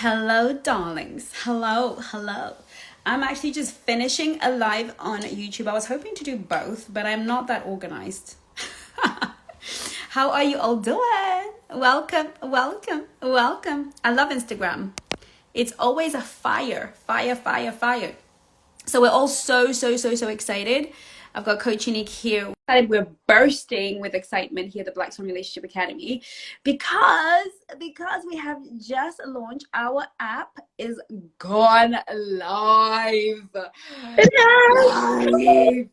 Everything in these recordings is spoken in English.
Hello, darlings. Hello, hello. I'm actually just finishing a live on YouTube. I was hoping to do both, but I'm not that organized. How are you all doing? Welcome, welcome, welcome. I love Instagram. It's always a fire, fire, fire, fire. So we're all so excited. I've got Coach Unique here. We're bursting with excitement here at the Black Swan Relationship Academy because we have just launched. Our app is gone live. Live.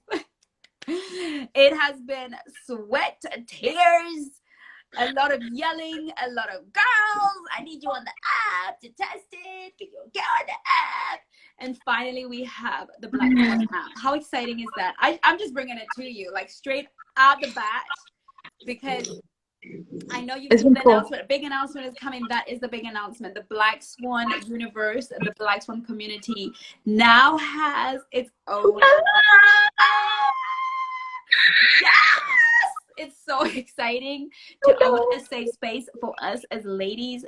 It has been sweat, tears, a lot of yelling, a lot of girls, I need you on the app to test it. Can you get on the app? And finally, we have the Black Swan app. How exciting is that? I'm just bringing it to you, like straight out the bat, because I know you've seen the announcement. A big announcement is coming. That is the big announcement. The Black Swan universe and the Black Swan community now has its own. Yes! It's so exciting to own a safe space for us as ladies,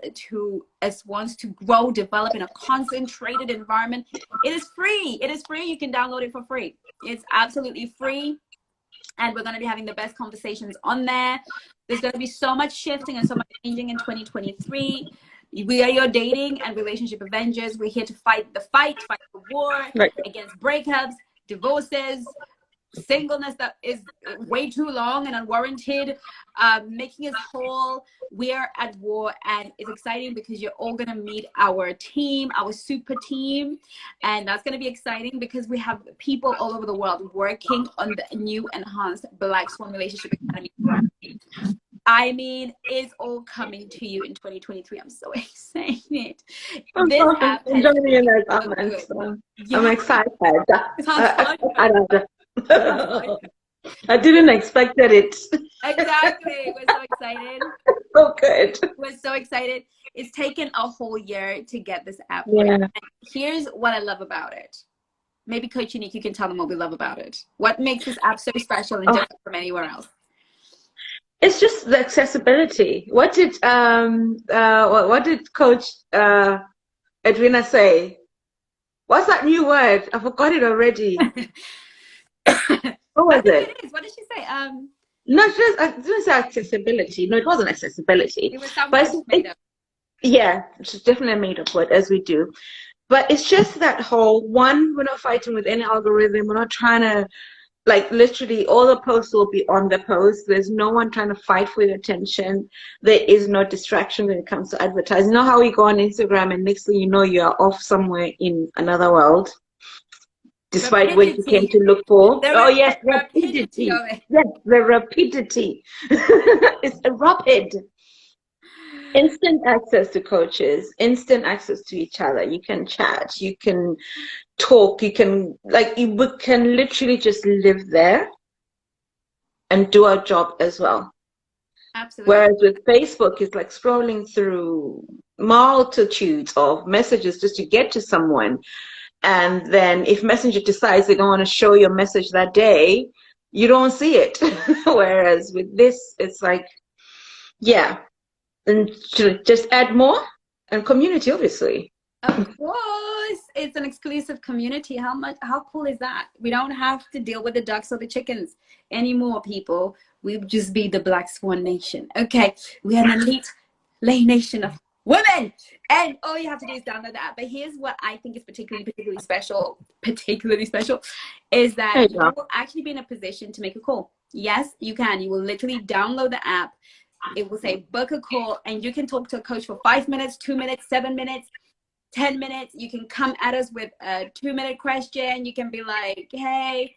as swans, to grow, develop in a concentrated environment. It is free. It is free. You can download it for free. It's absolutely free. And we're going to be having the best conversations on there. There's going to be so much shifting and so much changing in 2023. We are your dating and relationship avengers. We're here to fight the war against breakups, divorces, singleness that is way too long and unwarranted, making us whole. We are at war, and it's exciting because you're all going to meet our team, our super team, and that's going to be exciting because we have people all over the world working on the new enhanced Black Swan Relationship Academy. I mean, it's all coming to you in 2023. I'm so excited. I'm joining in those comments. I'm excited. I don't know. I didn't expect it. Exactly. We're so excited. So good. We're so excited. It's taken a whole year to get this app. Yeah. And here's what I love about it. Maybe Coach Unique, you can tell them what we love about it. What makes this app so special and different from anywhere else? It's just the accessibility. What did Coach Edwina say? What's that new word? I forgot it already. What was it? What did she say? No, I didn't say accessibility. No, it wasn't accessibility. It was something made up. Yeah, it's definitely a made up word, as we do. But it's just that whole one, we're not fighting with any algorithm. We're not trying to, like, literally all the posts will be on the post. There's no one trying to fight for your attention. There is no distraction when it comes to advertising. You know how we go on Instagram and next thing you know, you're off somewhere in another world, despite what you came to look for. Yes, rapidity. Yes, the rapidity. It's rapid. Instant access to coaches, instant access to each other. You can chat, you can talk, you can literally just live there and do our job as well. Absolutely. Whereas with Facebook, it's like scrolling through multitudes of messages just to get to someone. And then if Messenger decides they don't want to show your message that day, you don't see it. Whereas with this, it's like, yeah. And just add more, and community, obviously. Of course, it's an exclusive community. How cool is that? We don't have to deal with the ducks or the chickens anymore, people. We just be the Black Swan Nation. Okay, we are an elite nation of women, and all you have to do is download the app. But here's what I think is particularly special, is that you will actually be in a position to make a call. Yes, you can. You will literally download the app. It will say book a call, and you can talk to a coach for 5 minutes, 2 minutes, 7 minutes, 10 minutes. You can come at us with a 2-minute question. You can be like, hey,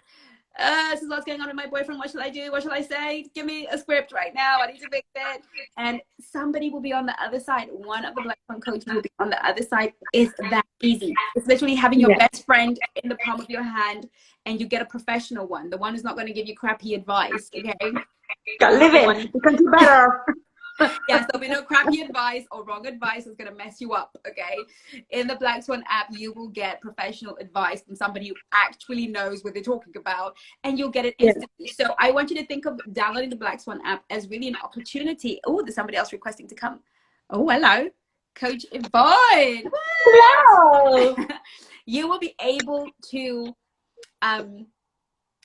this is what's going on with my boyfriend. What should I do? What should I say? Give me a script right now. I need to fix it. And somebody will be on the other side. One of the Black Swan coaches will be on the other side. It's that easy. It's literally having your best friend in the palm of your hand, and you get a professional one, the one who's not going to give you crappy advice, okay? Live it. You can do better. Yes, there'll be no crappy advice or wrong advice that's going to mess you up, okay? In the Black Swan app, you will get professional advice from somebody who actually knows what they're talking about, and you'll get it instantly. So I want you to think of downloading the Black Swan app as really an opportunity. Oh, there's somebody else requesting to come. Oh, hello. Coach Yvonne. Hello. You will be able to,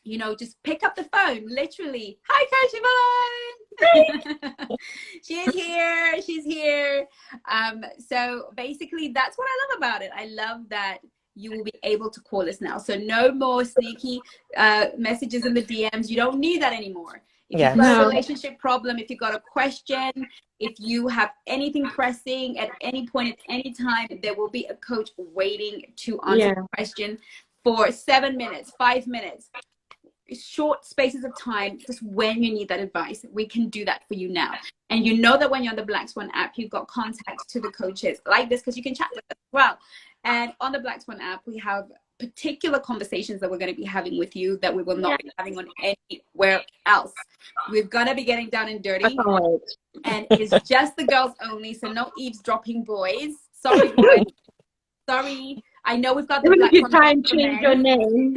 you know, just pick up the phone, literally. Hi, Coach Yvonne. She's here. She's here. So basically, that's what I love about it. I love that you will be able to call us now. So no more sneaky messages in the DMs. You don't need that anymore. If you've got a relationship problem, if you've got a question, if you have anything pressing at any point, at any time, there will be a coach waiting to answer the question for 7 minutes, 5 minutes, short spaces of time, just when you need that advice. We can do that for you now. And you know that when you're on the Black Swan app, you've got contact to the coaches like this, because you can chat with us as well. And on the Black Swan app, we have particular conversations that we're going to be having with you that we will not be having on anywhere else. We're going to be getting down and dirty, and it's just the girls only, so no eavesdropping boys. Sorry, boys. Sorry. I know we've got the Black Swan. Try and change your name.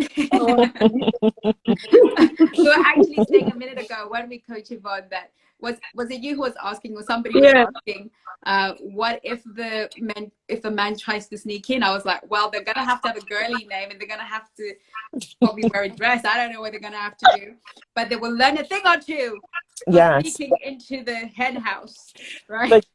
We were actually saying a minute ago when we Coach Yvonne that was it you who was asking, or somebody was asking, what if the man tries to sneak in? I was like, well, they're gonna have to have a girly name, and they're gonna have to probably wear a dress. I don't know what they're gonna have to do, but they will learn a thing or two sneaking into the hen house, right? But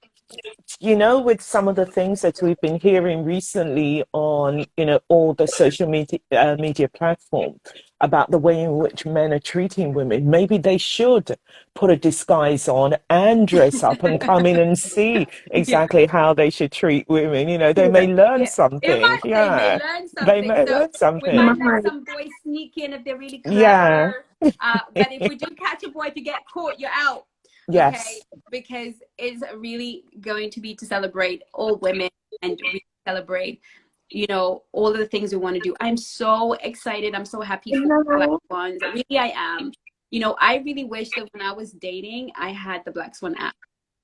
you know, with some of the things that we've been hearing recently on, you know, all the social media platforms about the way in which men are treating women, maybe they should put a disguise on and dress up and come in and see exactly how they should treat women. You know, they may learn something. They may learn something. They may learn something. We might let some boys sneak in if they're really clever. But if we do catch a boy, if you get caught, you're out. Yes. Okay, because it's really going to be to celebrate all women and really celebrate, you know, all of the things we want to do. I'm so excited. I'm so happy for the Black Swans. Really, I am. You know, I really wish that when I was dating, I had the Black Swan app.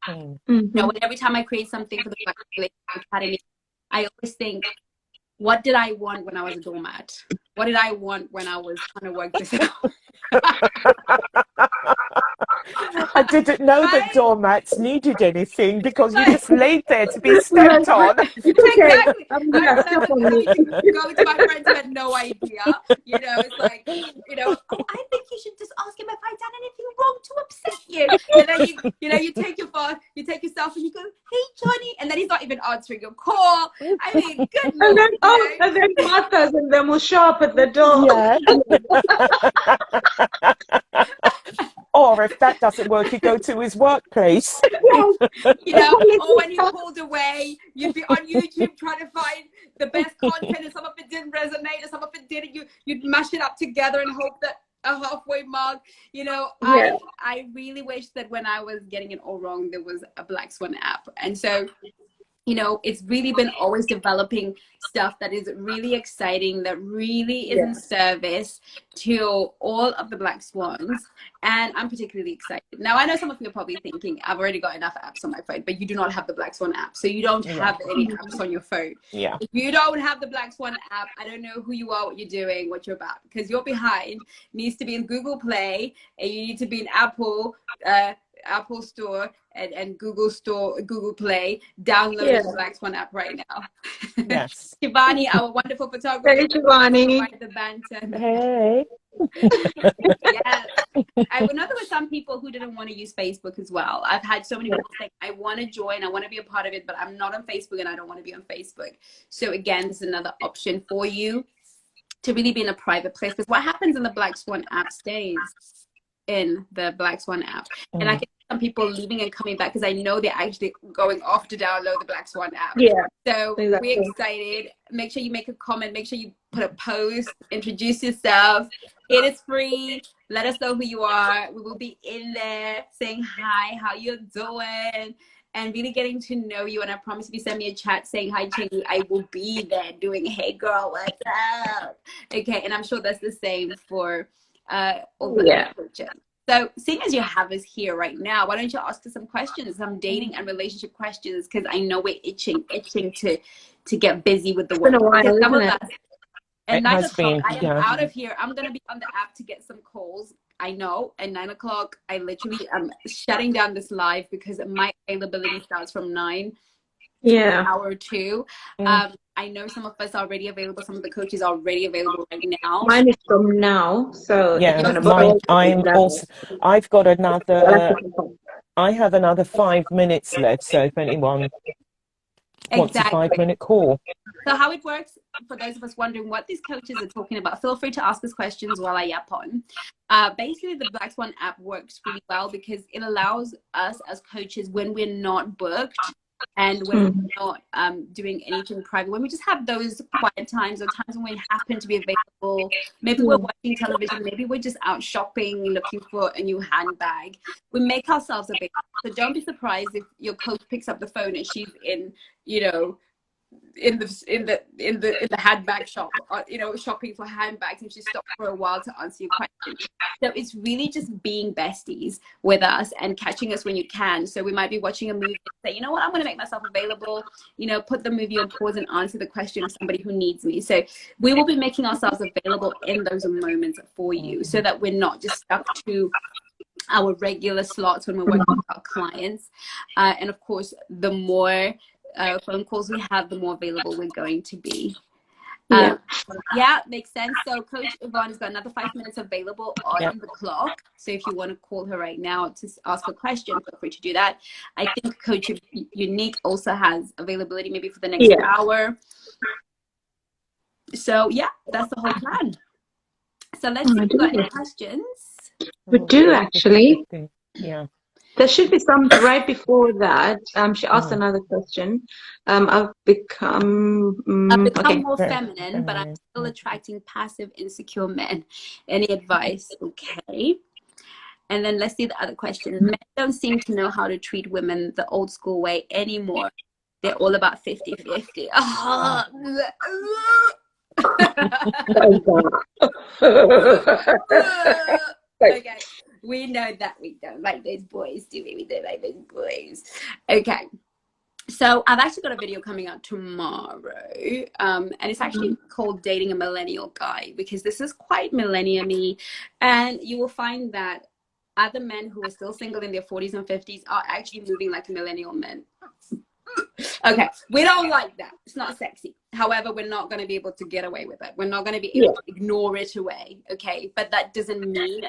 You know, and every time I create something for the Black Swan Academy, I always think, what did I want when I was a doormat? What did I want when I was trying to work this out? I didn't know that doormats needed anything, because you just laid there to be stepped on. Exactly. I remember going to my friends who had no idea. You know, it's like, you know, oh, I think you should just ask him if I've done anything wrong to upset you. And then you know, you take your phone, you take yourself, and you go, hey, Johnny, and then he's not even answering your call. I mean, good Lord. And then Martha's and them will show up at the door. Or if that doesn't work, you go to his workplace. You know, or when you pulled away, you'd be on YouTube trying to find the best content, and some of it didn't resonate, and some of it did. You'd mash it up together and hope that a halfway mark. You know, I really wish that when I was getting it all wrong, there was a Black Swan app. And so, you know, it's really been always developing stuff that is really exciting, that really is in service to all of the Black Swans. And I'm particularly excited. Now, I know some of you are probably thinking, I've already got enough apps on my phone, but you do not have the Black Swan app. So you don't have any apps on your phone. If you don't have the Black Swan app, I don't know who you are, what you're doing, what you're about, because your behind needs to be in Google Play, and you need to be in Apple Store and Google Play, download the Black Swan app right now. Yes. Shivani, our wonderful photographer. Hey, Shivani. The banter. Hey. Yes. I know there were some people who didn't want to use Facebook as well. I've had so many people say, I want to join, I want to be a part of it, but I'm not on Facebook and I don't want to be on Facebook. So again, this is another option for you to really be in a private place, because what happens in the Black Swan app stays in the Black Swan app. And I can see some people leaving and coming back, because I know they're actually going off to download the Black Swan app. So we're excited. Make sure you make a comment, make sure you put a post, introduce yourself. It is free. Let us know who you are. We will be in there saying hi, how you're doing, and really getting to know you. And I promise, if you send me a chat saying hi, Chengi, I will be there doing, hey girl, what's up? Okay, and I'm sure that's the same for all the coaches. So seeing as you have us here right now, why don't you ask us some questions, some dating and relationship questions, because I know we're itching to get busy with the work. At 9 o'clock, I am out of here. I'm going to be on the app to get some calls. I know. At 9 o'clock, I literally am shutting down this live, because my availability starts from 9. Yeah. hour or two. I know some of us are already available. Some of the coaches are already available right now. Mine is from now, so it's Yeah, gonna mine. fall to I'm 11. also. I've got So that's another. the I have another 5 minutes left. So if anyone wants a Exactly. 5 minute call, So how it works, for those of us wondering what these coaches are talking about, feel free to ask us questions while I yap on. Basically, the Black Swan app works really well because it allows us as coaches, when we're not booked and when we're not doing anything private, when we just have those quiet times or times when we happen to be available, maybe we're watching television, maybe we're just out shopping, looking for a new handbag, we make ourselves available. So don't be surprised if your coach picks up the phone and she's in, you know, in the handbag shop, or, you know, shopping for handbags, and she stopped for a while to answer your question. So it's really just being besties with us and catching us when you can. So we might be watching a movie and say, you know what, I'm going to make myself available, you know, put the movie on pause and answer the question of somebody who needs me. So we will be making ourselves available in those moments for you, so that we're not just stuck to our regular slots when we're working with our clients. And of course, the more phone calls we have, the more available we're going to be. Yeah, makes sense. So Coach Yvonne has got another 5 minutes available on the clock. So if you want to call her right now to ask a question, feel free to do that. I think Coach Unique also has availability maybe for the next hour. So yeah, that's the whole plan. So let's see if we've got any questions. We do actually. Yeah. There should be some right before that. She asked another question. I've become more feminine, but I'm still attracting passive, insecure men. Any advice? Okay. And then let's see the other question. Men don't seem to know how to treat women the old school way anymore. They're all about 50-50. Okay, we know that we don't like those boys, do we? We don't like those boys. Okay, so I've actually got a video coming out tomorrow, and it's actually called Dating a Millennial Guy, because this is quite millennium-y, and you will find that other men who are still single in their 40s and 50s are actually moving like millennial men. Okay, we don't like that. It's not sexy. However, we're not going to be able to get away with it. We're not going to be able to ignore it away. Okay, but that doesn't mean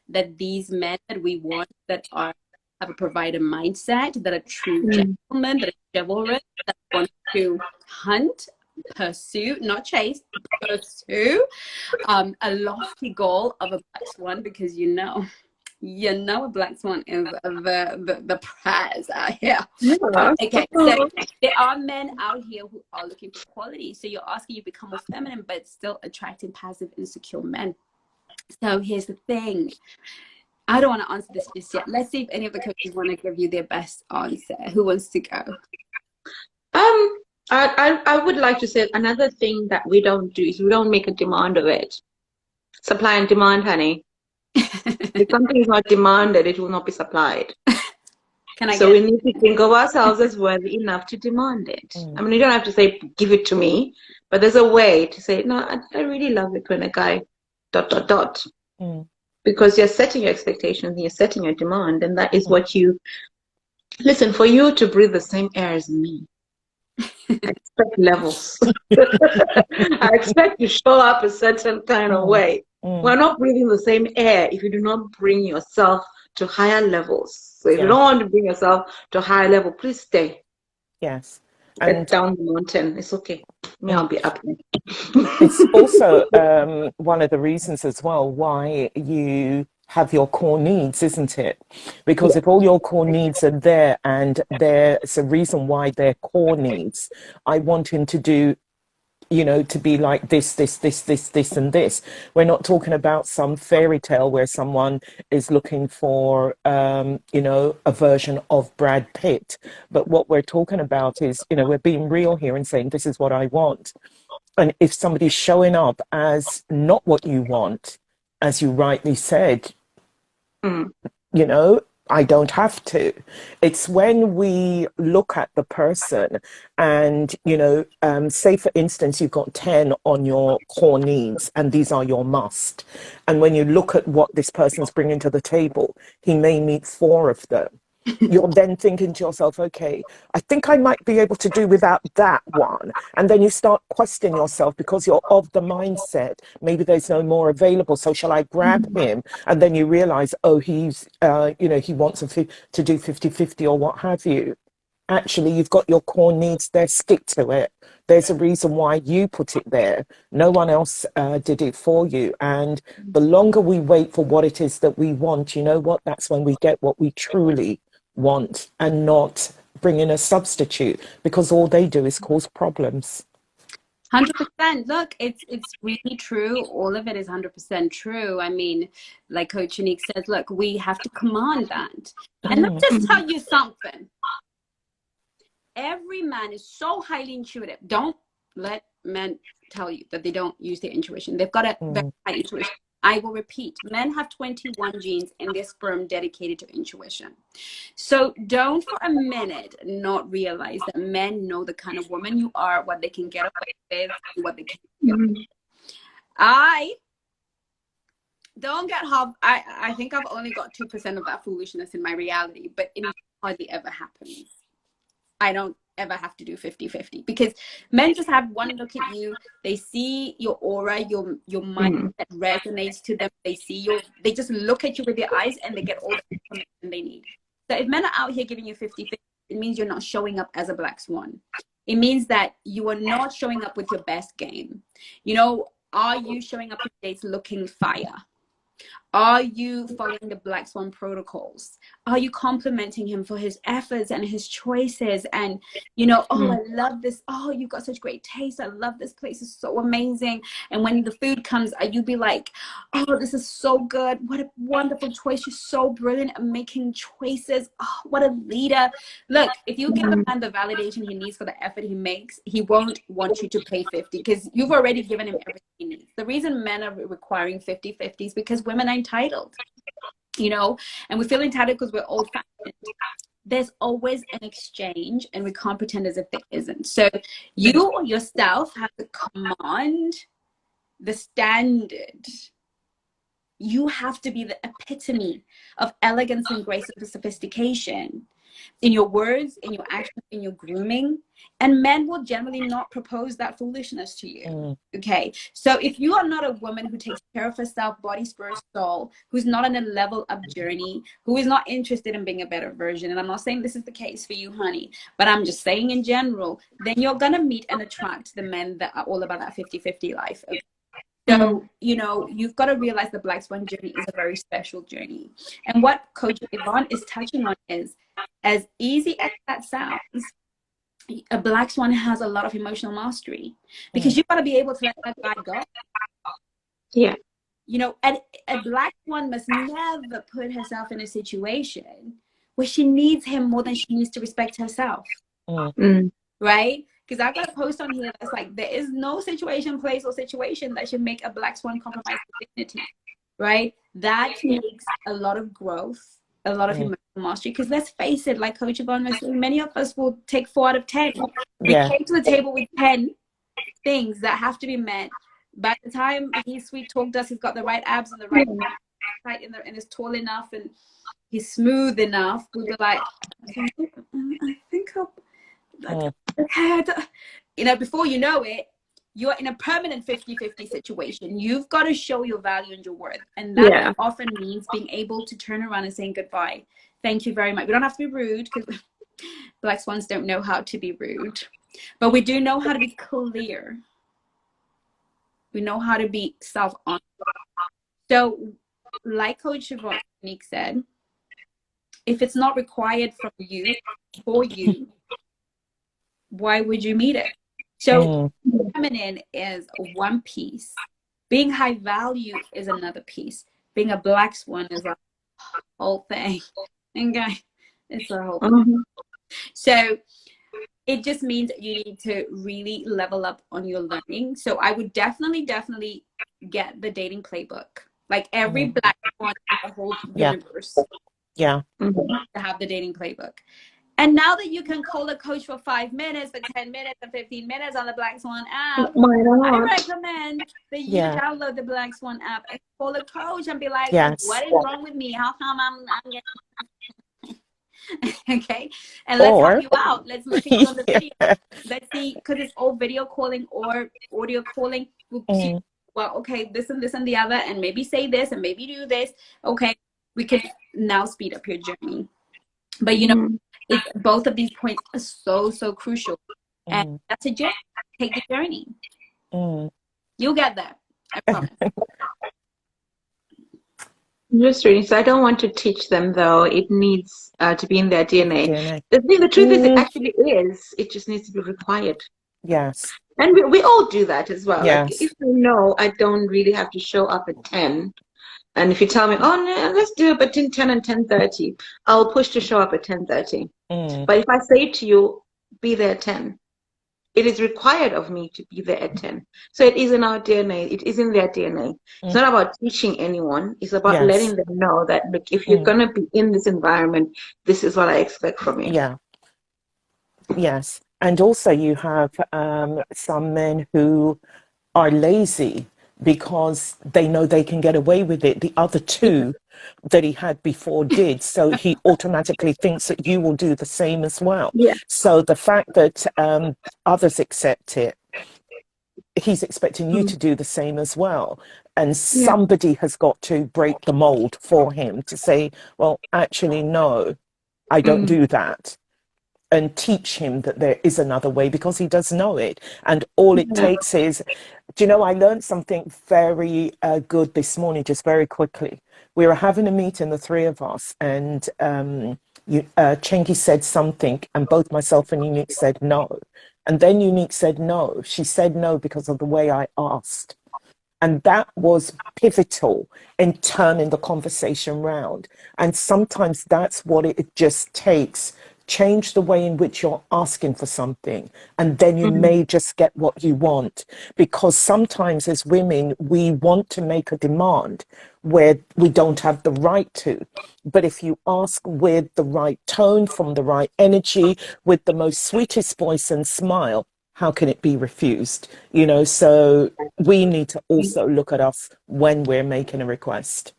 that these men that we want, that are have a provider mindset, that are true gentlemen, that are chivalrous, that want to hunt, pursue, not chase, pursue a lofty goal of a black swan, because you know a black swan is the prize out here. Okay, so there are men out here who are looking for quality. So you're asking, you become more feminine, but still attracting passive, insecure men. So here's the thing. I don't want to answer this just yet. Let's see if any of the coaches want to give you their best answer. Who wants to go? I would like to say another thing that we don't do is we don't make a demand of it. Supply and demand, honey. If something is not demanded, it will not be supplied. We need to think of ourselves as worthy enough to demand it. I mean, you don't have to say, give it to me, but there's a way to say, no, I really love it when a guy ... Because you're setting your expectations, you're setting your demand, and that is what you... Listen, for you to breathe the same air as me, I expect levels. I expect to show up a certain kind of way. We're not breathing the same air if you do not bring yourself to higher levels. So if you don't want to bring yourself to a higher level, please stay. Yes. And down the mountain. It's okay. Me, I'll be up there. It's also one of the reasons as well why you have your core needs, isn't it? Because if all your core needs are there, and there's a reason why they're core needs, I want him to do, you know, to be like this, and this. We're not talking about some fairy tale where someone is looking for, you know, a version of Brad Pitt. But what we're talking about is, you know, we're being real here and saying, this is what I want. And if somebody's showing up as not what you want, as you rightly said, you know, I don't have to. It's when we look at the person and, you know, say, for instance, you've got 10 on your core needs and these are your must. And when you look at what this person's bringing to the table, he may meet 4 of them. you're then thinking to yourself, okay, I think I might be able to do without that one. And then you start questioning yourself because you're of the mindset, maybe there's no more available. So shall I grab him? And then you realize, oh, he's, he wants to do 50-50 or what have you. Actually, you've got your core needs there, stick to it. There's a reason why you put it there. No one else did it for you. And the longer we wait for what it is that we want, you know what? That's when we get what we truly want and not bring in a substitute, because all they do is cause problems. 100%. Look, it's really true. All of it is 100% true. I mean, like Coach Unique says, look, we have to command that. And let me just tell you something. Every man is so highly intuitive. Don't let men tell you that they don't use their intuition. They've got a very high intuition. I will repeat, men have 21 genes in their sperm dedicated to intuition. So don't for a minute not realize that men know the kind of woman you are, what they can get away with, what they can't get away with. I don't get half. I think I've only got 2% of that foolishness in my reality, but it hardly ever happens. I don't ever have to do 50-50 because men just have one look at you. They see your aura, your mind that resonates to them. They just look at you with their eyes and they get all the information they need. So if men are out here giving you 50-50, it means you're not showing up as a black swan. It means that you are not showing up with your best game. You know, are you showing up to dates looking fire? Are you following the Black Swan protocols? Are you complimenting him for his efforts and his choices? And, oh, I love this. Oh, you've got such great taste. I love this place. It's so amazing. And when the food comes, you be like, oh, this is so good. What a wonderful choice. You're so brilliant at making choices. Oh, what a leader. Look, if you give a man the validation he needs for the effort he makes, he won't want you to pay 50 because you've already given him everything he needs. The reason men are requiring 50-50 is because women are entitled, and we feel entitled because we're old-fashioned. There's always an exchange and we can't pretend as if there isn't. So you yourself have to command the standard. You have to be the epitome of elegance and grace and sophistication in your words, in your actions, in your grooming. And men will generally not propose that foolishness to you. Okay. So if you are not a woman who takes care of herself, body, spirit, soul, who's not on a level up journey, who is not interested in being a better version, and I'm not saying this is the case for you, honey, but I'm just saying in general, then you're going to meet and attract the men that are all about that 50-50 life. Okay? So, you've got to realize the Black Swan journey is a very special journey. And what Coach Yvonne is touching on is, as easy as that sounds, a Black Swan has a lot of emotional mastery because you've got to be able to let that guy go. Yeah. And a Black Swan must never put herself in a situation where she needs him more than she needs to respect herself. Right? Because I've got a post on here that's like, there is no situation, place, or situation that should make a Black Swan compromise dignity. Right? That takes a lot of growth, a lot of emotional mastery. Because let's face it, like Coach Yvonne was saying, many of us will take 4 out of 10. We came to the table with 10 things that have to be met. By the time he's sweet talked us, he's got the right abs and the right height and is tall enough and he's smooth enough. We'll be like, I think I'll... before you know it, you're in a permanent 50-50 situation. You've got to show your value and your worth. And that often means being able to turn around and saying goodbye. Thank you very much. We don't have to be rude because Black Swans don't know how to be rude. But we do know how to be clear. We know how to be self-honest. So, like Coach Yvonne said, if it's not required from you, for you, why would you meet it? So feminine is one piece. Being high value is another piece. Being a Black Swan is a whole thing. Okay, it's a whole thing. So it just means you need to really level up on your learning. So I would definitely get the dating playbook. Like every Black Swan in the whole universe. To have the dating playbook. And now that you can call a coach for 5 minutes, for 10 minutes, and 15 minutes on the Black Swan app, I recommend that you download the Black Swan app and call a coach and be like, what is wrong with me? How come I'm getting... Okay, and let's help Or, you out. Let's look at you on the video. yeah. Let's see, because it's all video calling or audio calling. We'll see, Mm, well, okay, this and the other, and maybe say this and maybe do this. Okay, we can now speed up your journey. But you know, Mm. both of these points are so crucial, and mm, that's a journey. Take the journey. mm. You'll get there. I promise. Just reading. So I don't want to teach them, though. It needs to be in their DNA. DNA. The truth is, it Mm, actually is. It just needs to be required. yes, And we all do that as well. Like, yes. if I know I don't really have to show up at 10, and if you tell me, oh, no, let's do it between 10 and 10:30, I'll push to show up at 10:30. Mm, But if I say to you, be there at 10, it is required of me to be there at 10. So it is in our DNA. It is in their DNA. It's mm, not about teaching anyone. It's about yes. letting them know that, look, if you're Mm, going to be in this environment, this is what I expect from you. yeah. Yes. And also you have some men who are lazy because they know they can get away with it. The other two that he had before did. So he automatically thinks that you will do the same as well. Yeah. So the fact that others accept it, he's expecting you Mm. to do the same as well. And Yeah. somebody has got to break the mold for him to say, well, actually, no, I don't Mm. do that. And teach him that there is another way, because he does know it. And all it Yeah. takes is, do you know, I learned something very good this morning, just very quickly. We were having a meeting, the three of us, and Chengi said something, and both myself and Unique said no. And then Unique said no. She said no because of the way I asked. And that was pivotal in turning the conversation round. And sometimes that's what it just takes. Change the way in which you're asking for something, and then you Mm. may just get what you want. Because sometimes as women, we want to make a demand where we don't have the right to. But if you ask with the right tone, from the right energy, with the most sweetest voice and smile, how can it be refused? You know, so we need to also look at us when we're making a request.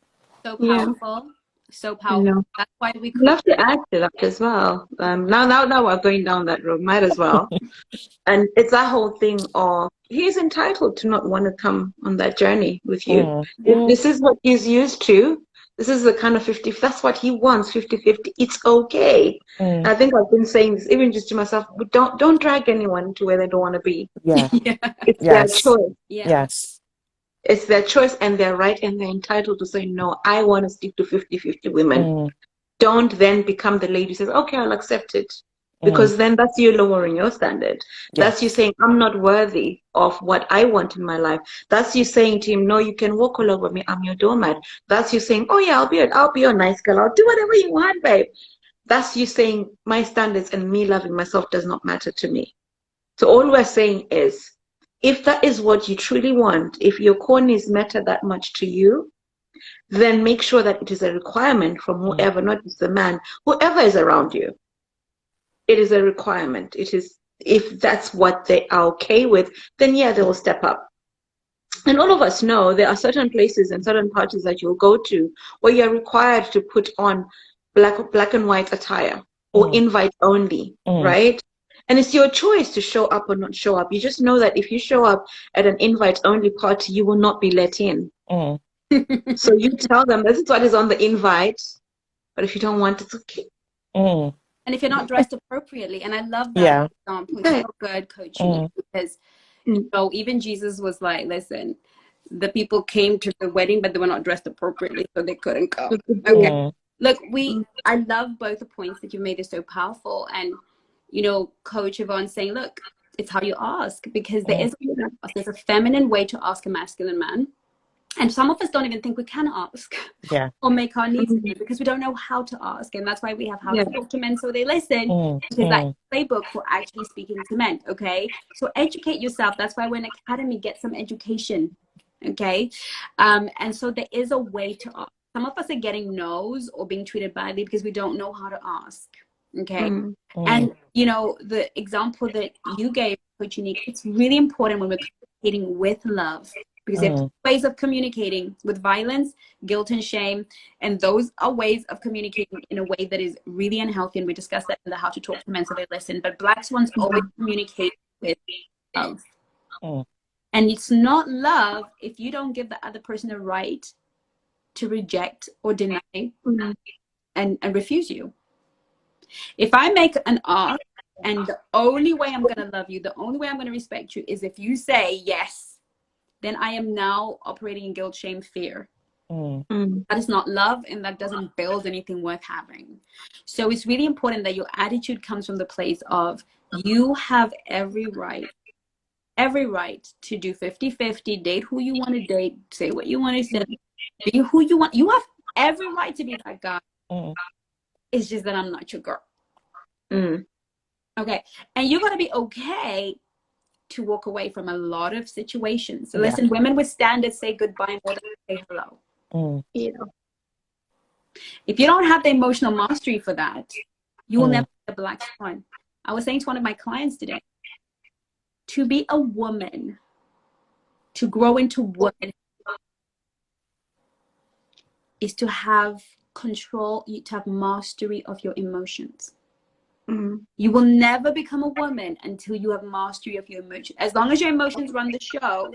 So Yeah. powerful. So I powerful. know. That's why we I'd love to created. add to that as well. Now we're going down that road. Might as well. And it's that whole thing of he's entitled to not want to come on that journey with you. Mm, If mm, this is what he's used to, this is the kind of 50, if that's what he wants, 50-50, it's okay. mm. I think I've been saying this even just to myself, but don't drag anyone to where they don't want to be. Yeah. Yeah. It's their Yes. choice. Yeah. Yes. It's their choice, and they're right, and they're entitled to say, no, I want to stick to 50-50 women. Mm, Don't then become the lady who says, okay, I'll accept it. mm. Because then that's you lowering your standard. That's you Yes. saying, I'm not worthy of what I want in my life. That's you saying to him, no, you can walk all over me. I'm your doormat. That's you saying, oh yeah, I'll be your nice girl. I'll do whatever you want, babe. That's you saying my standards and me loving myself does not matter to me. So all we're saying is, if that is what you truly want, if your core needs matter that much to you, then make sure that it is a requirement from Mm, whoever, not just the man, whoever is around you. It is a requirement. It is, if that's what they are okay with, then yeah, they will step up. And all of us know there are certain places and certain parties that you'll go to where you're required to put on black and white attire or mm, invite only, mm, right? And it's your choice to show up or not show up. You just know that if you show up at an invite only party, you will not be let in. mm, So you tell them this is what is on the invite, but if you don't want it, it's okay. mm. And if you're not dressed appropriately, and I love that Yeah. example. It's so good, coaching, Mm, because you know, even Jesus was like, listen, the people came to the wedding, but they were not dressed appropriately, so they couldn't come. Okay. mm, Look, I love both the points that you made are so powerful. And, you know, Coach Yvonne saying, look, it's how you ask, because mm. there's a feminine way to ask a masculine man. And some of us don't even think we can ask Yeah. or make our needs known because we don't know how to ask. And that's why we have how to talk to men so they listen, Mm, because that mm, playbook for actually speaking to men. Okay. So educate yourself. That's why we're in academy, get some education. Okay. And so there is a way to ask. Some of us are getting no's or being treated badly because we don't know how to ask. Okay. Mm. And, you know, the example that you gave, Coach Unique, it's really important when we're communicating with love, Because if ways of communicating with violence, guilt, and shame, and those are ways of communicating in a way that is really unhealthy. And we discussed that in the How to Talk to Men So They Listen. But Black swans always communicate with love. And it's not love if you don't give the other person a right to reject or deny and refuse you. If I make an ask, and the only way I'm going to love you, the only way I'm going to respect you is if you say yes, then I am now operating in guilt, shame, fear. That is not love, and that doesn't build anything worth having. So it's really important that your attitude comes from the place of you have every right to do 50-50, date who you want to date, say what you want to say, be who you want. You have every right to be that guy. It's just that I'm not your girl. Okay. And you're going to be okay to walk away from a lot of situations. So listen, women with standards say goodbye more than say hello. You know, if you don't have the emotional mastery for that, you will never be a black swan. I was saying to one of my clients today, to be a woman, to grow into woman, is to have control, to have mastery of your emotions. You will never become a woman until you have mastery of your emotions. As long as your emotions run the show,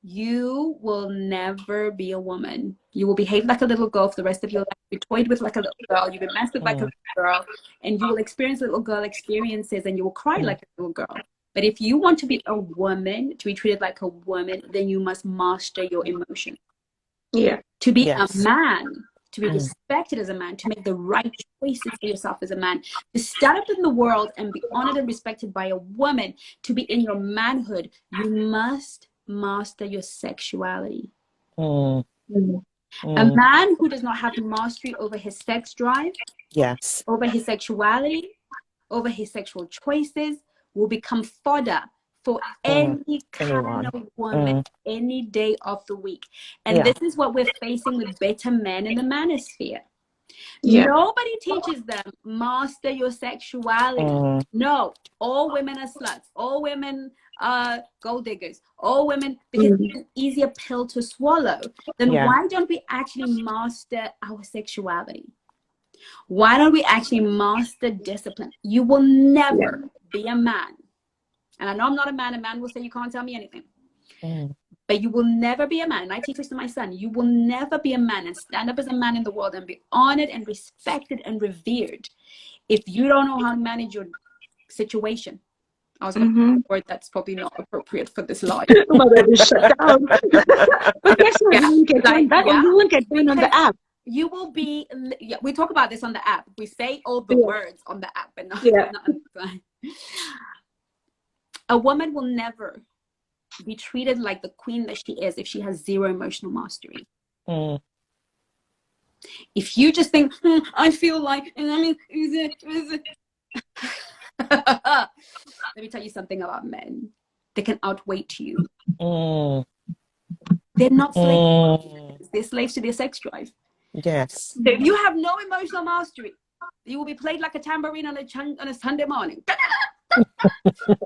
you will never be a woman. You will behave like a little girl for the rest of your life. You'll be toyed with like a little girl. You'll be messed with like a little girl. And you will experience little girl experiences, and you will cry like a little girl. But if you want to be a woman, to be treated like a woman, then you must master your emotions. To be a man, to be respected as a man, to make the right choices for yourself as a man, to stand up in the world and be honored and respected by a woman, to be in your manhood, you must master your sexuality. A man who does not have mastery over his sex drive, over his sexuality, over his sexual choices, will become fodder for any kind of woman any day of the week. And this is what we're facing with better men in the manosphere. Nobody teaches them master your sexuality. No, all women are sluts. All women are gold diggers. All women, because it's an easier pill to swallow. Then why don't we actually master our sexuality? Why don't we actually master discipline? You will never be a man. And I know I'm not a man. A man will say, you can't tell me anything. But you will never be a man. And I teach this to my son. You will never be a man and stand up as a man in the world and be honored and respected and revered if you don't know how to manage your situation. I was going to use a word that's probably not appropriate for this live. Oh my God, shut down. But guess what? You won't get banned on the app. You will be, we talk about this on the app. We say all the words on the app, but not on the phone. A woman will never be treated like the queen that she is if she has zero emotional mastery. If you just think, I feel like, and I mean, let me tell you something about men. They can outweight you. They're not slaves. They're slaves to their sex drive. Yes. So if you have no emotional mastery, you will be played like a tambourine on a Sunday morning.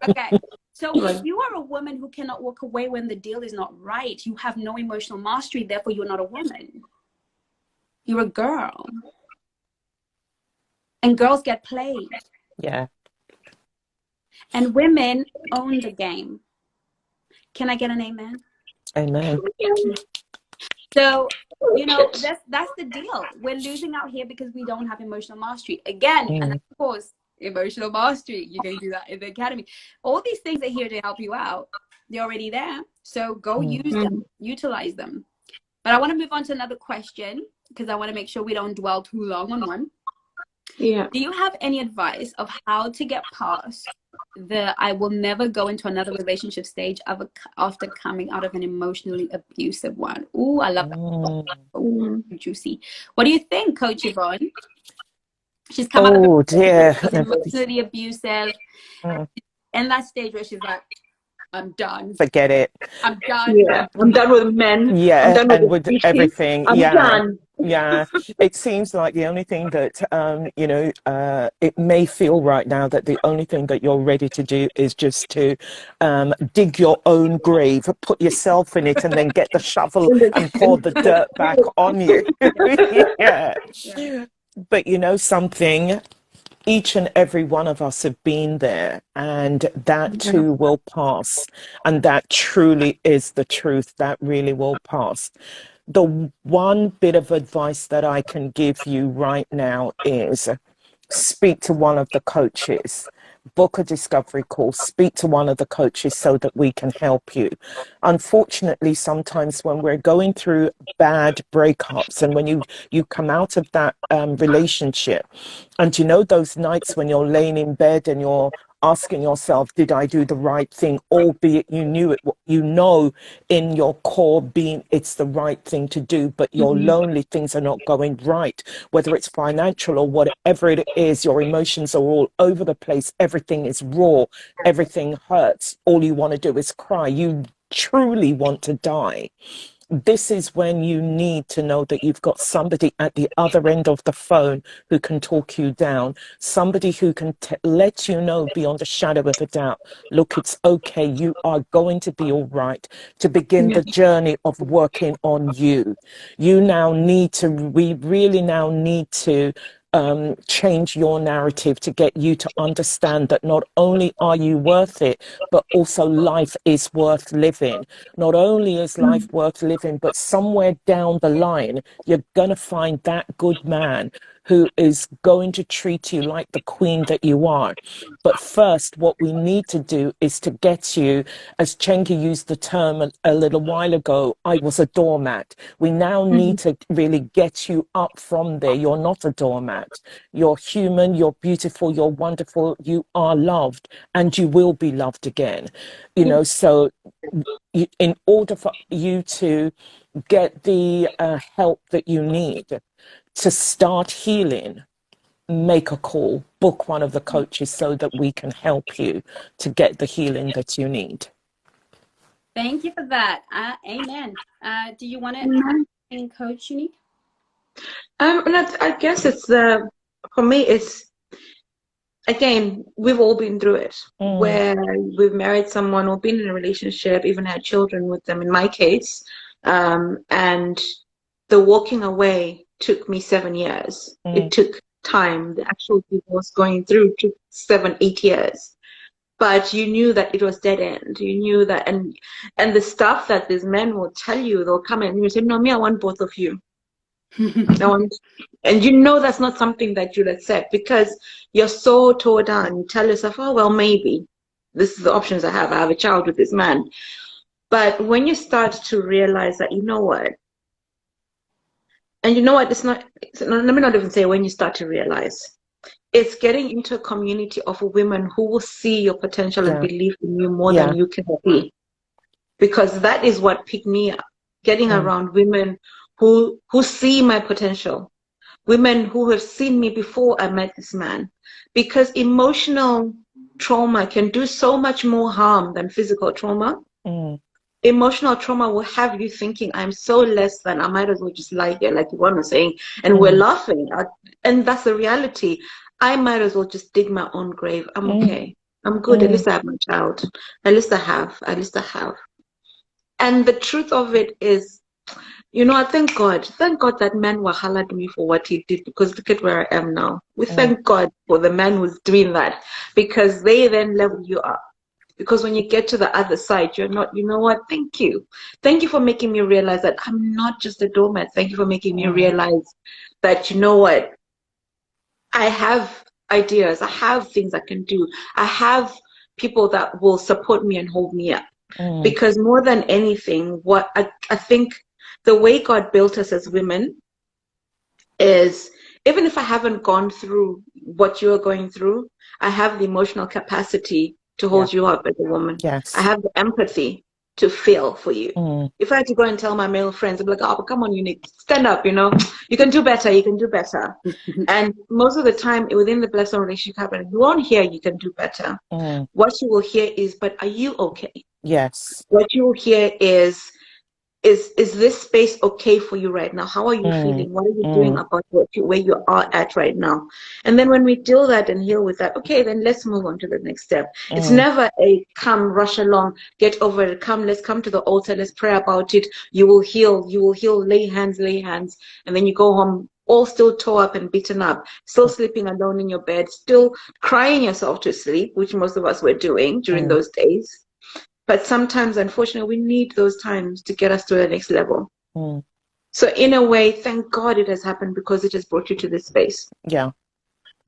Okay. So if you are a woman who cannot walk away when the deal is not right, you have no emotional mastery, therefore you're not a woman. You're a girl. And girls get played. Yeah. And women own the game. Can I get an amen? Amen. So, you know, that's the deal. We're losing out here because we don't have emotional mastery. Again, and of course, emotional mastery. You can do that in the academy. All these things are here to help you out. They're already there. So go use them, utilize them. But I want to move on to another question because I want to make sure we don't dwell too long on one. Do you have any advice of how to get past the I will never go into another relationship stage after coming out of an emotionally abusive one? Ooh, I love that. Ooh, juicy. What do you think, Coach Yvonne? She's come out of emotionally abusive. In that stage where she's like, I'm done. Forget it. I'm done. I'm done with men. I'm done with everything. I'm done. Yeah, it seems like the only thing that, it may feel right now that the only thing that you're ready to do is just to dig your own grave, put yourself in it, and then get the shovel and pour the dirt back on you. Yeah. Yeah. But you know something? Each and every one of us have been there, and that too will pass. And that truly is the truth. That really will pass. The one bit of advice that I can give you right now is speak to one of the coaches, book a discovery call, speak to one of the coaches so that we can help you. Unfortunately, sometimes when we're going through bad breakups and when you come out of that relationship, and you know those nights when you're laying in bed and you're asking yourself, did I do the right thing? Albeit you knew it, you know, in your core being it's the right thing to do, but you're lonely, things are not going right, whether it's financial or whatever it is, your emotions are all over the place, everything is raw, everything hurts, all you want to do is cry, you truly want to die. This is when you need to know that you've got somebody at the other end of the phone who can talk you down, somebody who can let you know beyond a shadow of a doubt, look, it's okay, you are going to be all right, to begin the journey of working on you. You now need to, we really now need to change your narrative to get you to understand that not only are you worth it, but also life is worth living. Not only is life worth living, but somewhere down the line, you're going to find that good man who is going to treat you like the queen that you are. But first, what we need to do is to get you, as Chengi used the term a little while ago, I was a doormat. We now need to really get you up from there. You're not a doormat. You're human, you're beautiful, you're wonderful, you are loved, and you will be loved again. You know, so in order for you to get the help that you need to start healing, make a call, book one of the coaches so that we can help you to get the healing that you need. Thank you for that. Amen. Do you want to coach you need? I guess it's for me, it's again, we've all been through it, where we've married someone or been in a relationship, even had children with them, in my case. And the walking away took me 7 years. It took time. The actual divorce going through took 7, 8 years. But you knew that it was dead end. You knew that, and the stuff that these men will tell you, they'll come in and you say, no, me, I want both of you. And you know that's not something that you'll accept because you're so tore down. You tell yourself, oh, well, maybe. This is the options I have. I have a child with this man. But when you start to realize that, you know what? And you know what? It's not, let me not even say when you start to realize. It's getting into a community of women who will see your potential and believe in you more than you can see. Because that is what picked me up. Getting around women who see my potential. Women who have seen me before I met this man. Because emotional trauma can do so much more harm than physical trauma. Emotional trauma will have you thinking, I'm so less than, I might as well just lie here, like Yvonne was saying, and we're laughing. And that's the reality. I might as well just dig my own grave. I'm okay. I'm good. At least I have my child. At least I have. And the truth of it is, you know, I thank God that man wahalad me for what he did, because look at where I am now. We thank God for the man who's doing that, because they then level you up. Because when you get to the other side, you're not, you know what, thank you. Thank you for making me realize that I'm not just a doormat. Thank you for making me realize that, you know what, I have ideas. I have things I can do. I have people that will support me and hold me up. Because more than anything, what I think the way God built us as women is, even if I haven't gone through what you're going through, I have the emotional capacity to hold you up as a woman. I have the empathy to feel for you. If I had to go and tell my male friends, I'd be like, oh, come on, you need to stand up, you know, you can do better, you can do better. And most of the time within the blessed relationship happening, you won't hear you can do better. What you will hear is, but are you okay? Yes. What you will hear is is this space okay for you right now? How are you feeling? What are you doing about where you are at right now? And then when we deal that and heal with that, okay, then let's move on to the next step. It's never a come, rush along, get over it, come, let's come to the altar, let's pray about it. You will heal, lay hands, and then you go home all still tore up and beaten up, still sleeping alone in your bed, still crying yourself to sleep, which most of us were doing during those days. But sometimes, unfortunately, we need those times to get us to the next level. So in a way, thank God it has happened, because it has brought you to this space. Yeah.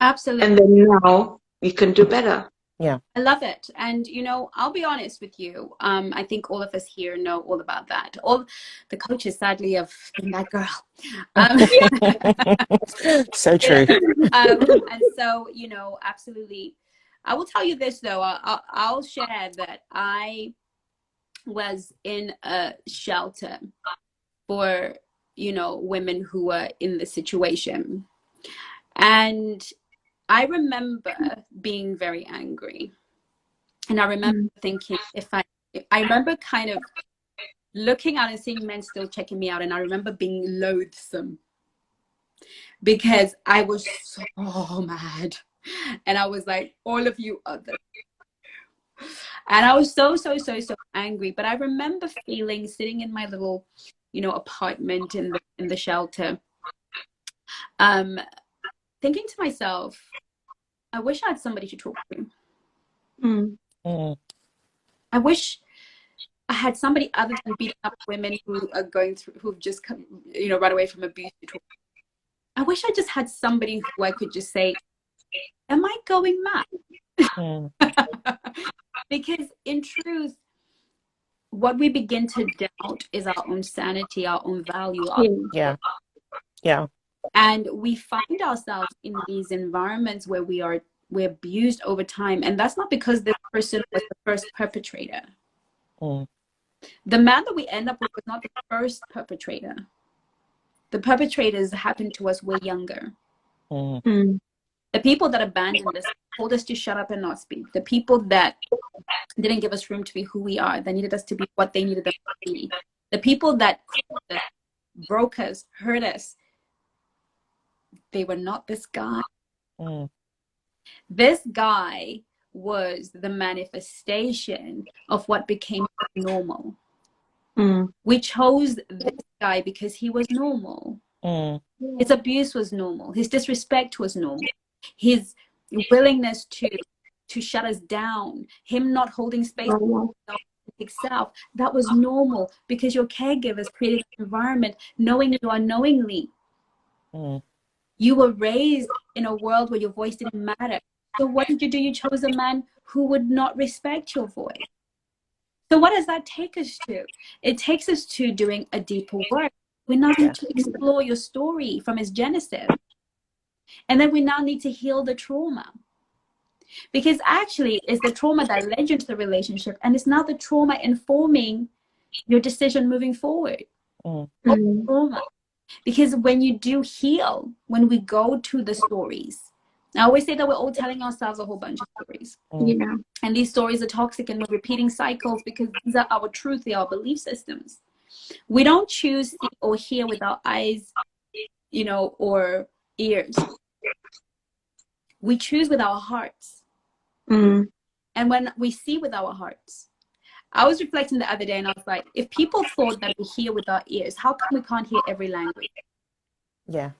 Absolutely. And then now you can do better. Yeah. I love it. And, you know, I'll be honest with you. I think all of us here know all about that. All the coaches, sadly, have been that girl. So true. And so, you know, absolutely. I will tell you this, though. I'll share that I was in a shelter for, you know, women who were in the situation. And I remember being very angry. And I remember thinking, I remember kind of looking out and seeing men still checking me out. And I remember being loathsome because I was so mad. And I was like, all of you others. And I was so angry. But I remember feeling, sitting in my little, you know, apartment in the shelter, thinking to myself, I wish I had somebody to talk to. I wish I had somebody other than beating up women who are going through, who've just come, you know, run away from abuse to talk. I wish I just had somebody who I could just say, am I going mad? Because in truth, what we begin to doubt is our own sanity, our own value. Yeah. And we find ourselves in these environments where we're abused over time. And that's not because this person was the first perpetrator. The man that we end up with was not the first perpetrator. The perpetrators happened to us way younger. The people that abandoned us, told us to shut up and not speak. The people that didn't give us room to be who we are, that needed us to be what they needed us to be. The people that broke us, hurt us, they were not this guy. This guy was the manifestation of what became normal. We chose this guy because he was normal. His abuse was normal. His disrespect was normal. His willingness to shut us down, him not holding space for himself, that was normal, because your caregivers created an environment, knowingly or unknowingly. You were raised in a world where your voice didn't matter. So what did you do? You chose a man who would not respect your voice. So what does that take us to? It takes us to doing a deeper work. We now need to explore your story from its genesis. And then we now need to heal the trauma. Because actually, it's the trauma that led you into the relationship. And it's now the trauma informing your decision moving forward. Trauma. Because when you do heal, when we go to the stories, I always say that we're all telling ourselves a whole bunch of stories. And these stories are toxic, and we're repeating cycles because these are our truth, they are our belief systems. We don't choose see or hear with our eyes, you know, or ears. We choose with our hearts. And when we see with our hearts, I was reflecting the other day and I was like, if people thought that we hear with our ears, how come we can't hear every language? Yeah.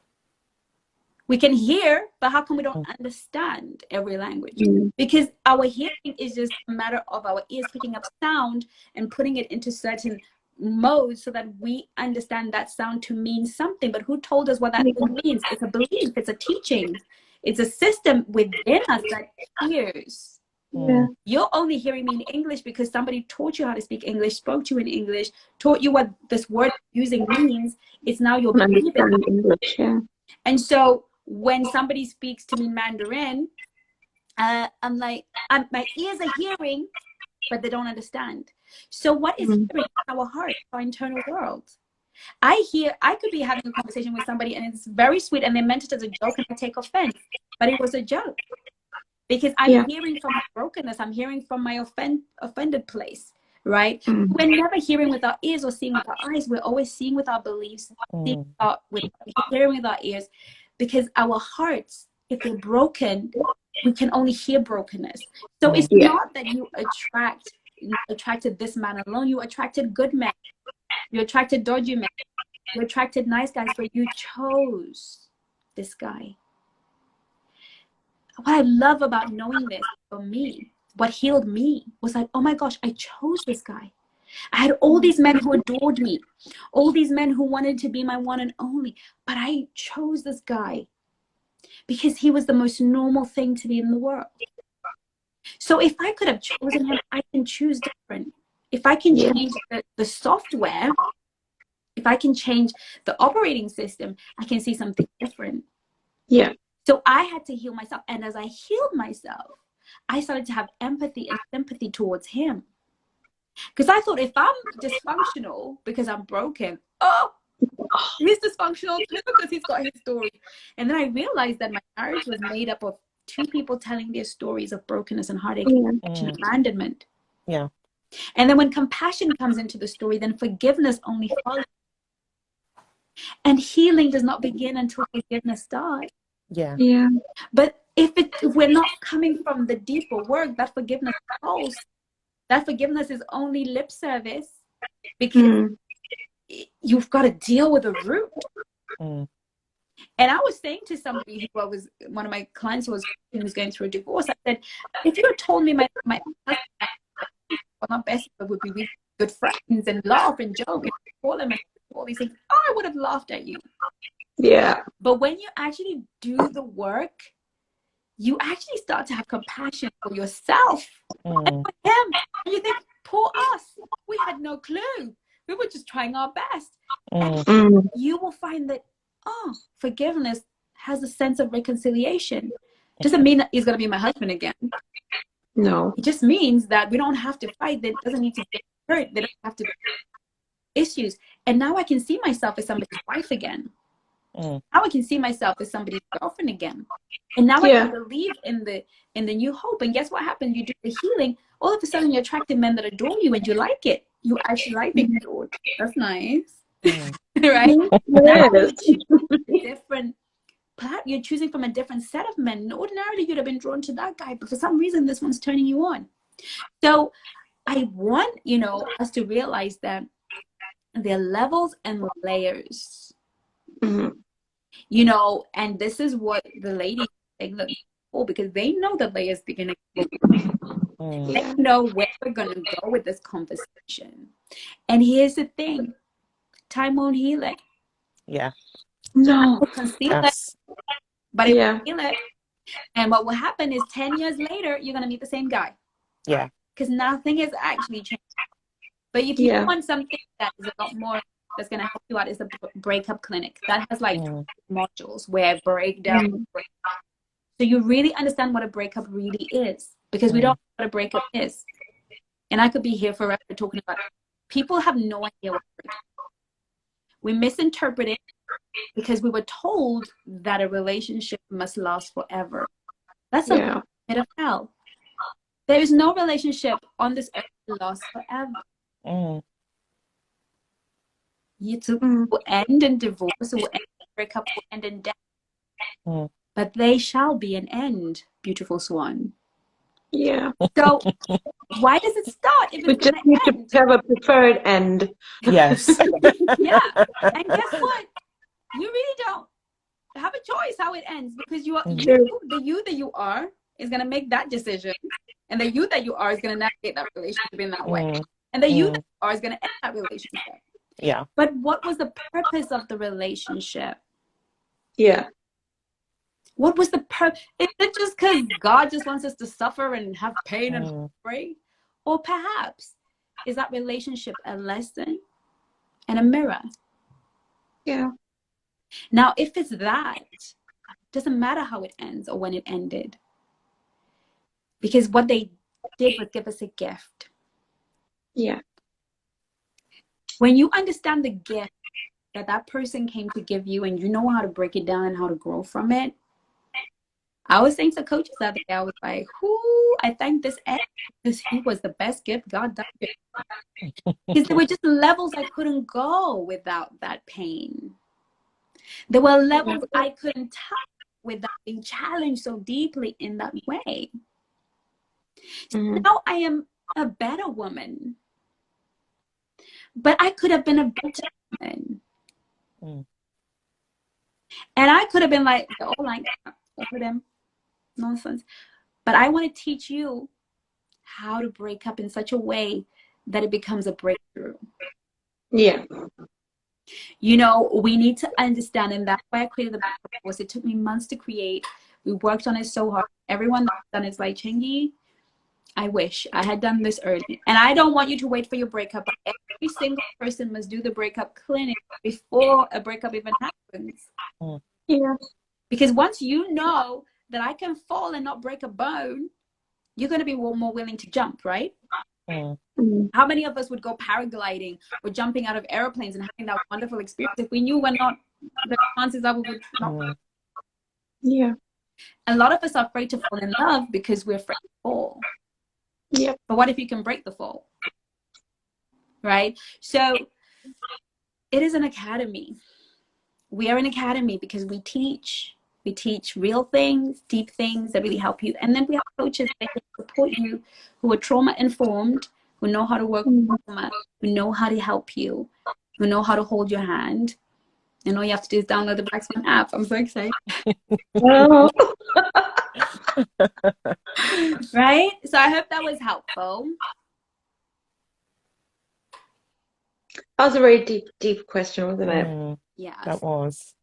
We can hear, but how come we don't understand every language? Because our hearing is just a matter of our ears picking up sound and putting it into certain modes so that we understand that sound to mean something. But who told us what that means? It's a belief, it's a teaching, it's a system within us that hears. You're only hearing me in English because somebody taught you how to speak English, spoke to you in English, taught you what this word using means. It's now your belief in English. And so when somebody speaks to me Mandarin, I'm like, my ears are hearing, but they don't understand. So what is hearing? Our heart, our internal world. I could be having a conversation with somebody and it's very sweet and they meant it as a joke and I take offense, but it was a joke. Because I'm hearing from my brokenness, I'm hearing from my offended place. right? We're never hearing with our ears or seeing with our eyes. We're always seeing with our beliefs, hearing with our ears, because our hearts, if they're broken, we can only hear brokenness. So it's not that you attracted this man alone. You attracted good men. You attracted dodgy men. You attracted nice guys, but you chose this guy. What I love about knowing this for me, what healed me, was like, oh my gosh, I chose this guy. I had all these men who adored me, all these men who wanted to be my one and only, but I chose this guy because he was the most normal thing to be in the world. So if I could have chosen him, I can choose different. If I can change the software, if I can change the operating system, I can see something different. Yeah. So I had to heal myself. And as I healed myself, I started to have empathy and sympathy towards him. Because I thought, if I'm dysfunctional because I'm broken, oh, he's dysfunctional too because he's got his story. And then I realized that my marriage was made up of two people telling their stories of brokenness and heartache and abandonment. Yeah. And then when compassion comes into the story, then forgiveness only follows. And healing does not begin until forgiveness starts. Yeah. Yeah. But if we're not coming from the deeper work, that forgiveness is false. That forgiveness is only lip service, because you've got to deal with the root. And I was saying to somebody who was one of my clients who was going through a divorce, I said, if you had told me my husband, well, not best, but would be really good friends and laugh and joke and call him and all these things, I would have laughed at you. Yeah. But when you actually do the work, you actually start to have compassion for yourself and for him. And you think, poor us, we had no clue. We were just trying our best. And you will find that, forgiveness has a sense of reconciliation. Doesn't mean that he's going to be my husband again. No. It just means that we don't have to fight. That doesn't need to get hurt. They don't have to issues. And now I can see myself as somebody's wife again. Now I can see myself as somebody's girlfriend again. And now I can believe in the new hope. And guess what happens? You do the healing. All of a sudden you're attracting men that adore you and you like it. You actually like being adored. That's nice. Right? Now you choose different. Perhaps you're choosing from a different set of men. Ordinarily you'd have been drawn to that guy, but for some reason this one's turning you on. So I want, us to realize that there are levels and layers. And this is what the ladies look for, because they know the layers beginning. They know where we're going to go with this conversation. And here's the thing. Time won't heal it. Yeah. No. It conceal it, but it will heal it. And what will happen is 10 years later, you're going to meet the same guy. Yeah. Because nothing has actually changed. But if you want something that is a lot more, that's going to help you out, is the breakup clinic. That has like modules where breakdown. So you really understand what a breakup really is, because we don't know what a breakup is. And I could be here forever talking about it. People have no idea what a breakup is. We misinterpret it because we were told that a relationship must last forever. That's a bit of hell. There is no relationship on this earth that lasts forever. You will end in divorce, will end in breakup, will end in death. But they shall be an end, beautiful swan. Yeah. So why does it start if it's going to end? We just need to have a preferred end. Yes. Yeah. And guess what? You really don't have a choice how it ends, because the you that you are is going to make that decision. And the you that you are is going to navigate that relationship in that way. And the you that you are is going to end that relationship. Yeah. But what was the purpose of the relationship? Yeah. What was the purpose? Is it just because God just wants us to suffer and have pain and pray? Or perhaps is that relationship a lesson and a mirror? Yeah. Now, if it's that, it doesn't matter how it ends or when it ended. Because what they did was give us a gift. Yeah. When you understand the gift that person came to give you, and you know how to break it down and how to grow from it, I was saying to coaches the other day, I was like, whoo, I thank this ex because he was the best gift God done. Because there were just levels I couldn't go without that pain. There were levels I couldn't touch without being challenged so deeply in that way. Mm-hmm. Now I am a better woman, but I could have been a better woman. Mm. And I could have been like, they're all like that, all of them, nonsense. But I want to teach you how to break up in such a way that it becomes a breakthrough. Yeah. You know, we need to understand, and that's why I created the course. It took me months to create. We worked on it so hard. Everyone that's done is like, Chengi, I wish I had done this early. And I don't want you to wait for your breakup. Every single person must do the breakup clinic before a breakup even happens. Yeah. Because once you know that I can fall and not break a bone, you're going to be more willing to jump, right? How many of us would go paragliding or jumping out of airplanes and having that wonderful experience if we knew we're not, the chances are we would not? Yeah. A lot of us are afraid to fall in love because we're afraid to fall. Yeah. But what if you can break the fall? Right? So it is an academy. We are an academy because we teach real things, deep things that really help you. And then we have coaches that can support you who are trauma informed, who know how to work with trauma, who know how to help you, who know how to hold your hand. And all you have to do is download the Black Swan app. I'm so excited. Oh. Right? So I hope that was helpful. That was a very deep question, wasn't it? Yes. That was.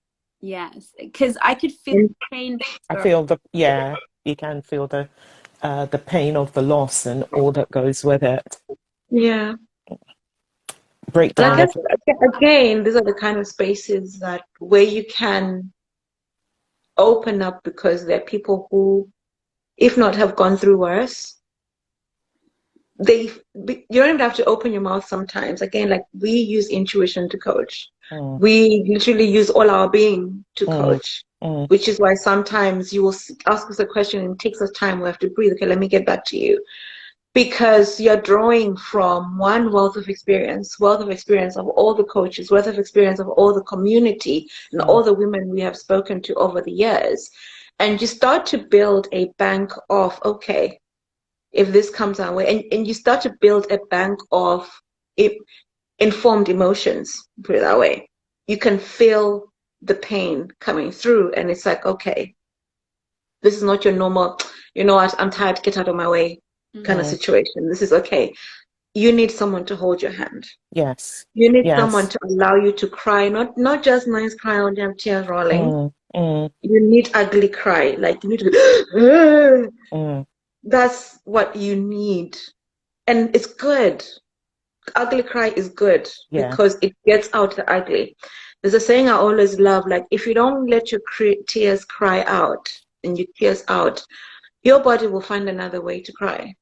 Yes. Because I could feel the pain. I feel you can feel the pain of the loss and all that goes with it. Yeah. Breakdown. Like again, these are the kind of spaces that where you can open up because there are people who, if not have gone through worse, you don't even have to open your mouth sometimes. Again, like we use intuition to coach. We literally use all our being to coach, which is why sometimes you will ask us a question and it takes us time. We have to breathe. Okay, let me get back to you. Because you're drawing from one wealth of experience of all the coaches, wealth of experience of all the community and all the women we have spoken to over the years. And you start to build a bank of, okay, if this comes our way, and you start to build a bank of informed emotions, put it that way. You can feel the pain coming through, and it's like, okay, this is not your normal, you know what, I'm tired, get out of my way kind of situation. This is okay. You need someone to hold your hand. Yes. You need someone to allow you to cry, not just nice cry when you have tears rolling. You need ugly cry, like you need to that's what you need. And it's good. Ugly cry is good because it gets out the ugly. There's a saying I always love, like, if you don't let your tears cry out and your tears out, your body will find another way to cry.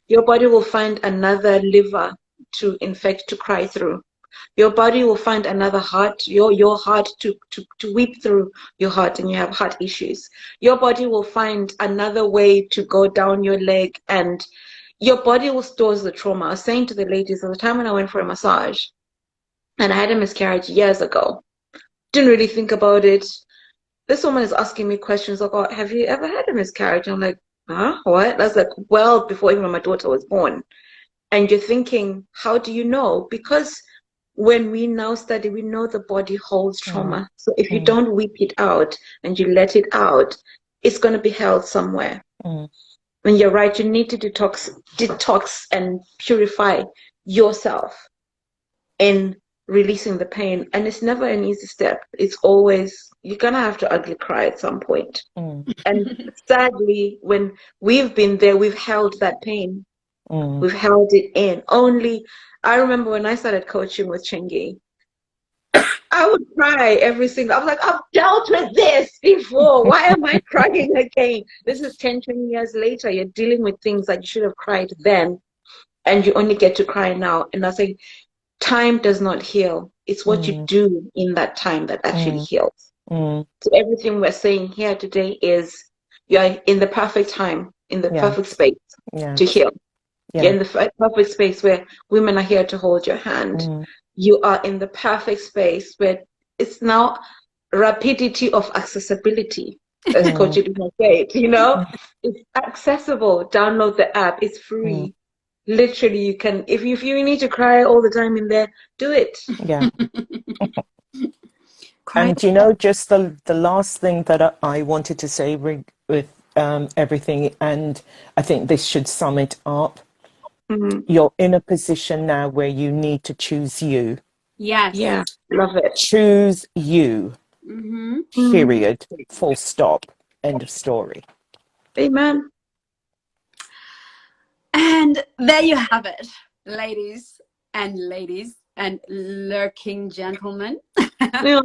Your body will find another liver to infect, to cry through. Your body will find another heart, your heart to weep through your heart, and you have heart issues. Your body will find another way to go down your leg, and your body will store the trauma. I was saying to the ladies at the time when I went for a massage, and I had a miscarriage years ago. Didn't really think about it. This woman is asking me questions like, oh, have you ever had a miscarriage? I'm like, huh? What? That's like, well, before even my daughter was born. And you're thinking, how do you know? Because when we now study, we know the body holds trauma. So if you don't weep it out and you let it out, it's going to be held somewhere. And you're right, you need to detox and purify yourself in releasing the pain. And it's never an easy step. It's always, you're going to have to ugly cry at some point. And sadly, when we've been there, we've held that pain. We've held it in. I remember when I started coaching with Chengi, I would cry I was like, I've dealt with this before. Why am I crying again? This is 10, 20 years later. You're dealing with things that you should have cried then, and you only get to cry now. And I say, time does not heal. It's what you do in that time that actually heals. So everything we're saying here today is you're in the perfect time, in the Yeah. perfect space Yeah. to heal. Yeah. You're in the perfect space where women are here to hold your hand. Mm. You are in the perfect space where it's now rapidity of accessibility, as Coach Edwina said, you know, it's accessible. Download the app, it's free. Literally, you can, if you need to cry all the time in there, do it. Yeah. Cry. And you know, just the last thing that I wanted to say with everything, and I think this should sum it up. You're in a position now where you need to choose you. Yes. Yeah, love it. Choose you. Mm-hmm. Period. Full stop. End of story. Amen. And there you have it, ladies and lurking gentlemen. Yeah.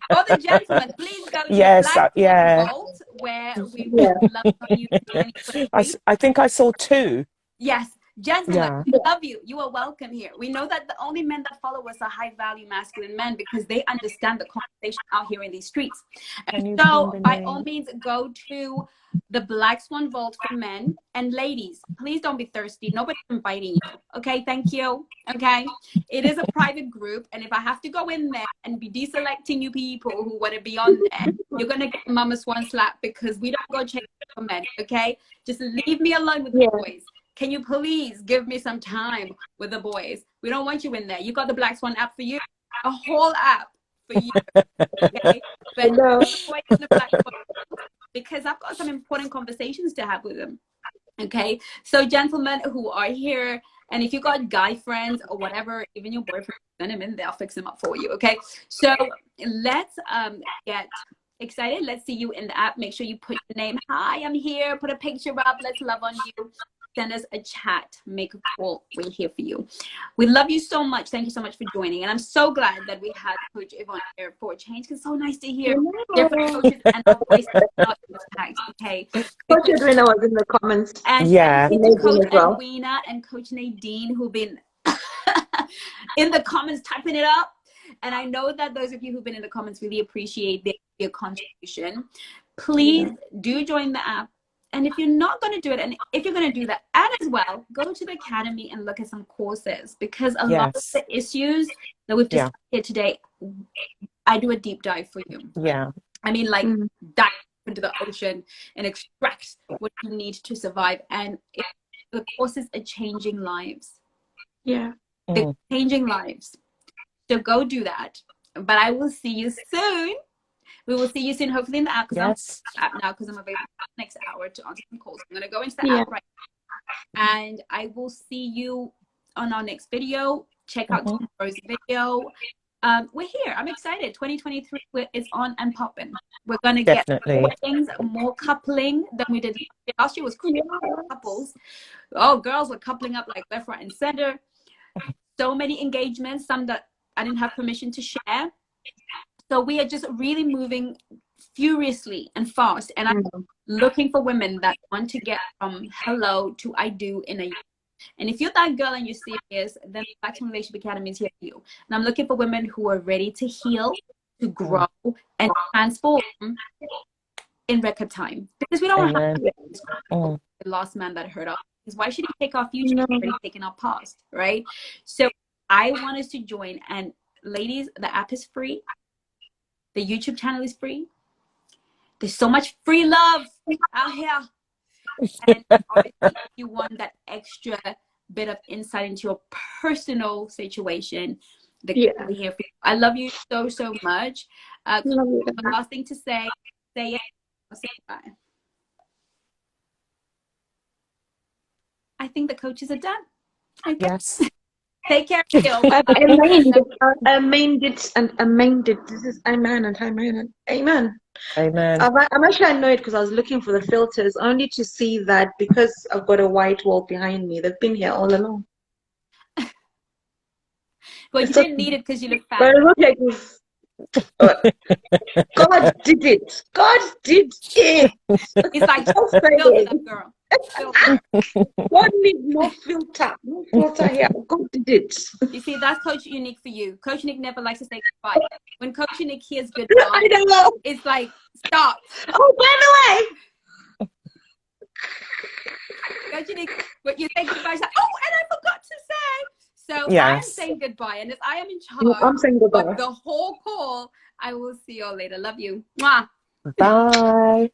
All the gentlemen, please go to Yes, Black yeah. Vault, where we would love on you in 2023. I think I saw 2. Yes, gentlemen, Yeah. we love you. You are welcome here. We know that the only men that follow us are high-value masculine men because they understand the conversation out here in these streets. And so, by all means, go to the Black Swan Vault for men and ladies. Please don't be thirsty. Nobody's inviting you. Okay, thank you. Okay, it is a private group, and if I have to go in there and be deselecting you people who want to be on there, you're gonna get Mama Swan slap because we don't go check for men. Okay, just leave me alone with the boys. Can you please give me some time with the boys? We don't want you in there. You got the Black Swan app for you, a whole app for you. Okay, but the Black Swan, because I've got some important conversations to have with them. Okay, so gentlemen who are here, and if you got guy friends or whatever, even your boyfriend, send him in there. I'll fix him up for you. Okay, so let's get excited. Let's see you in the app. Make sure you put your name. Hi, I'm here. Put a picture up. Let's love on you. Send us a chat, make a call. We're here for you. We love you so much. Thank you so much for joining. And I'm so glad that we had Coach Yvonne here for a change. It's so nice to hear different coaches and our voices not impact. Okay. Coach Edwina was in the comments. And yeah. thank you to Coach Edwina and Coach Nadine who've been in the comments typing it up. And I know that those of you who've been in the comments really appreciate your contribution. Please do join the app. And if you're not going to do it, and if you're going to do that, and as well, go to the academy and look at some courses, because a lot of the issues that we've discussed here today, I do a deep dive for you. Yeah. I mean, like, dive into the ocean and extract what you need to survive. And the courses are changing lives. Yeah. They're changing lives. So go do that. But I will see you soon. We will see you soon, hopefully in the app. Because I'm now because I'm available next hour to answer some calls. I'm going to go into the app right now. And I will see you on our next video. Check out tomorrow's video. We're here. I'm excited. 2023 is on and popping. We're going to get more things, more coupling than we did last year. Was couples. Oh, girls were coupling up like left, right, and center. So many engagements, some that I didn't have permission to share. So we are just really moving furiously and fast. And I'm looking for women that want to get from hello to I do in a year. And if you're that girl and you're serious, then Black Swan Relationship Academy is here for you. And I'm looking for women who are ready to heal, to grow, and transform in record time. Because we don't have the last man that hurt us. Because why should he take our future? He's already taken our past, right? So I want us to join. And ladies, the app is free. The YouTube channel is free. There's so much free love out here. And obviously, if you want that extra bit of insight into your personal situation, the people here for you. I love you so, so much. Last thing to say it. I'll say bye. I think the coaches are done. Okay. Yes. Take care. Amen did and amen did. This is amen and amen and amen. Amen. I'm actually annoyed because I was looking for the filters only to see that because I've got a white wall behind me. They've been here all along. Well, you didn't need it because you look fat. But it looked like this. God did it. God did it. It's like, filter that girl. God need more filter. No filter here. God did it. You see, that's Coach Unique for you. Coach Unique never likes to say goodbye. When Coach Unique hears goodbye, I don't know. it's like, stop. Oh, by the way, Especially when you say goodbye. Like, oh, and I forgot to say. So I am Yes. saying goodbye, and as I am in charge I'm saying of goodbye. the whole call, I will see you all later. Love you. Mwah. Bye.